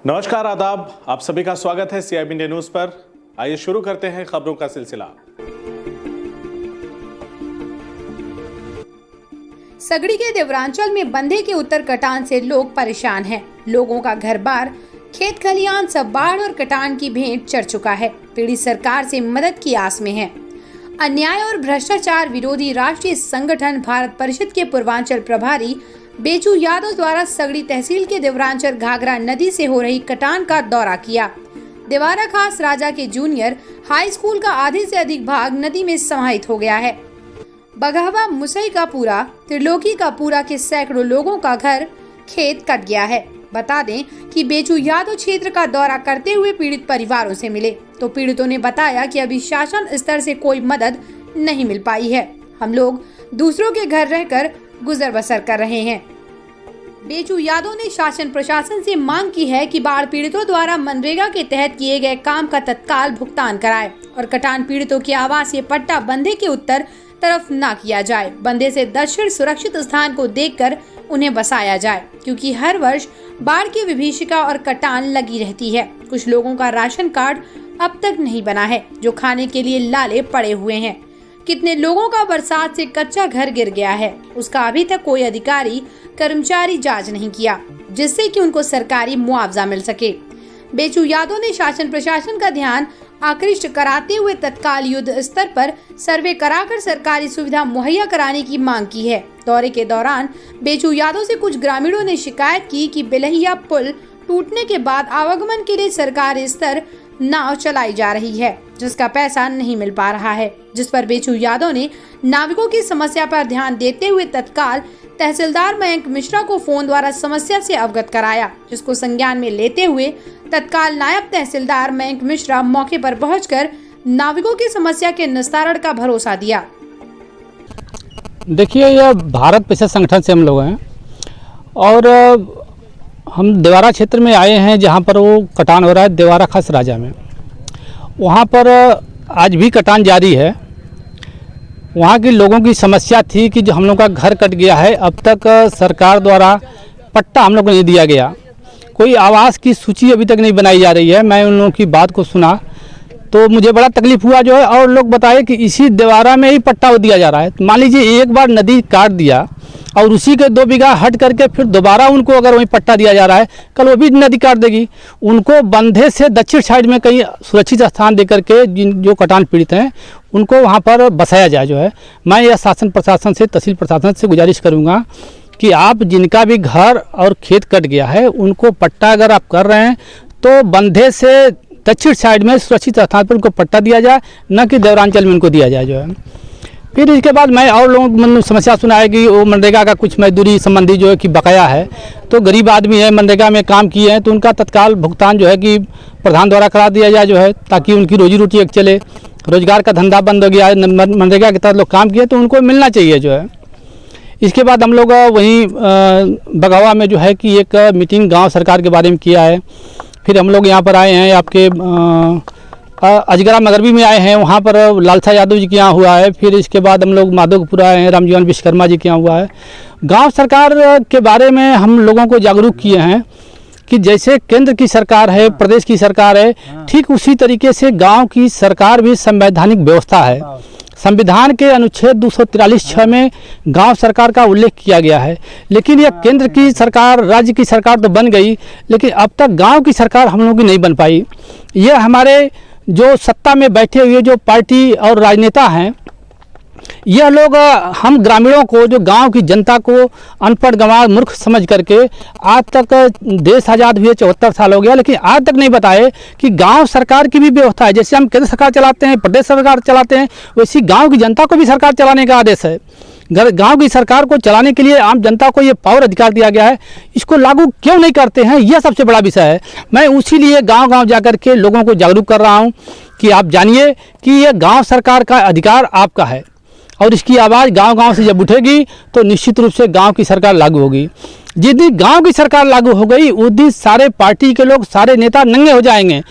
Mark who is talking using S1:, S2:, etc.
S1: नमस्कार, आदाब। आप सभी का स्वागत है CIB इंडिया न्यूज पर। आइए शुरू करते हैं खबरों का सिलसिला।
S2: सगड़ी के देवरांचल में बंधे के उत्तर कटान से लोग परेशान हैं। लोगों का घर बार, खेत खलियान सब बाढ़ और कटान की भेंट चढ़ चुका है। पीड़ित सरकार से मदद की आस में है। अन्याय और भ्रष्टाचार विरोधी राष्ट्रीय संगठन भारत परिषद के पूर्वांचल प्रभारी बेचू यादव द्वारा सगड़ी तहसील के देवरांचल घाघरा नदी से हो रही कटान का दौरा किया। देवारा खास राजा के जूनियर हाई स्कूल का आधे से अधिक भाग नदी में समाहित हो गया है। बघावा मुसई का पूरा, त्रिलोकी का पूरा के सैकड़ों लोगों का घर खेत कट गया है। बता दें कि बेचू यादव क्षेत्र का दौरा करते हुए पीड़ित परिवारों से मिले तो पीड़ितों ने बताया कि अभी शासन स्तर से कोई मदद नहीं मिल पाई है। हम लोग दूसरों के घर रहकर गुजर बसर कर रहे हैं। बेचू यादव ने शासन प्रशासन से मांग की है कि बाढ़ पीड़ितों द्वारा मनरेगा के तहत किए गए काम का तत्काल भुगतान कराए और कटान पीड़ितों के आवासीय पट्टा बंधे के उत्तर तरफ न किया जाए। बंधे से दक्षिण सुरक्षित स्थान को देखकर उन्हें बसाया जाए, क्योंकि हर वर्ष बाढ़ की विभीषिका और कटान लगी रहती है। कुछ लोगों का राशन कार्ड अब तक नहीं बना है, जो खाने के लिए लाले पड़े हुए हैं। कितने लोगों का बरसात से कच्चा घर गिर गया है, उसका अभी तक कोई अधिकारी कर्मचारी जांच नहीं किया, जिससे कि उनको सरकारी मुआवजा मिल सके। बेचू यादव ने शासन प्रशासन का ध्यान आकृष्ट कराते हुए तत्काल युद्ध स्तर पर सर्वे कराकर सरकारी सुविधा मुहैया कराने की मांग की है। दौरे के दौरान बेचू यादव से कुछ ग्रामीणों ने शिकायत की कि बेलहिया पुल टूटने के बाद आवागमन के लिए सरकारी स्तर नाव चलाई जा रही है, जिसका पैसा नहीं मिल पा रहा है, जिस पर बेचू यादव ने नाविकों की समस्या पर ध्यान देते हुए तत्काल तहसीलदार मयंक मिश्रा को फोन द्वारा समस्या से अवगत कराया, जिसको संज्ञान में लेते हुए तत्काल नायब तहसीलदार मयंक मिश्रा मौके पर पहुंचकर नाविकों की समस्या के निस्तारण का भरोसा दिया।
S3: देखिए, यह भारत परिषद संगठन से हम लोग हैं और हम देवारा क्षेत्र में आए हैं, जहां पर वो कटान हो रहा है देवारा खास राजा में। वहां पर आज भी कटान जारी है। वहां के लोगों की समस्या थी कि जो हम लोग का घर कट गया है, अब तक सरकार द्वारा पट्टा हम लोग को नहीं दिया गया, कोई आवास की सूची अभी तक नहीं बनाई जा रही है। मैं उन लोगों की बात को सुना तो मुझे बड़ा तकलीफ हुआ जो है, और लोग बताए कि इसी देवारा में ही पट्टा दिया जा रहा है। मान लीजिए एक बार नदी काट दिया और उसी के 2 बीघा हट करके फिर दोबारा उनको अगर वहीं पट्टा दिया जा रहा है, कल वो भी नदी काट देगी। उनको बंधे से दक्षिण साइड में कहीं सुरक्षित स्थान दे करके जो कटान पीड़ित हैं उनको वहाँ पर बसाया जाए जो है। मैं यह शासन प्रशासन से, तहसील प्रशासन से गुजारिश करूँगा कि आप जिनका भी घर और खेत कट गया है उनको पट्टा अगर आप कर रहे हैं तो बंधे से दक्षिण साइड में सुरक्षित स्थान पर उनको पट्टा दिया जाए, न कि देवरांचल में उनको दिया जाए जो है। फिर इसके बाद मैं और लोगों को समस्या सुनाई कि वो मनरेगा का कुछ मजदूरी संबंधी जो है कि बकाया है, तो गरीब आदमी है, मनरेगा में काम किए हैं, तो उनका तत्काल भुगतान जो है कि प्रधान द्वारा करा दिया जाए जो है, ताकि उनकी रोजी रोटी एक चले। रोजगार का धंधा बंद हो गया है, मनरेगा के तहत लोग काम किए तो उनको मिलना चाहिए जो है। इसके बाद हम लोग वहीं बघावा में जो है कि एक मीटिंग गाँव सरकार के बारे में किया है। फिर हम लोग यहाँ पर आए हैं आपके अजगरा मगरबी में आए हैं, वहाँ पर लालसा यादव जी के यहाँ हुआ है। फिर इसके बाद हम लोग माधोपुर आए हैं, रामजीवन विश्वकर्मा जी के यहाँ हुआ है। गांव सरकार के बारे में हम लोगों को जागरूक किए हैं कि जैसे केंद्र की सरकार है, प्रदेश की सरकार है, ठीक उसी तरीके से गांव की सरकार भी संवैधानिक व्यवस्था है। संविधान के अनुच्छेद 243(6) में गांव सरकार का उल्लेख किया गया है। लेकिन यह केंद्र की सरकार, राज्य की सरकार तो बन गई, लेकिन अब तक गांव की सरकार हम लोगों की नहीं बन पाई। यह हमारे जो सत्ता में बैठे हुए जो पार्टी और राजनेता हैं, यह लोग हम ग्रामीणों को, जो गांव की जनता को अनपढ़ गंवार मूर्ख समझ करके आज तक देश आज़ाद हुए 74 साल हो गया, लेकिन आज तक नहीं बताए कि गांव सरकार की भी व्यवस्था है। जैसे हम केंद्र सरकार चलाते हैं, प्रदेश सरकार चलाते हैं, वैसी गांव की जनता को भी सरकार चलाने का आदेश है। गांव की सरकार को चलाने के लिए आम जनता को ये पावर अधिकार दिया गया है, इसको लागू क्यों नहीं करते हैं, यह सबसे बड़ा विषय है। मैं उसी लिए गांव-गांव जाकर के लोगों को जागरूक कर रहा हूं कि आप जानिए कि यह गांव सरकार का अधिकार आपका है, और इसकी आवाज़ गांव-गांव से जब उठेगी तो निश्चित रूप से गांव की सरकार लागू होगी। जिस दिन गांव की सरकार लागू हो गई उस दिन सारे पार्टी के लोग, सारे नेता नंगे हो जाएंगे।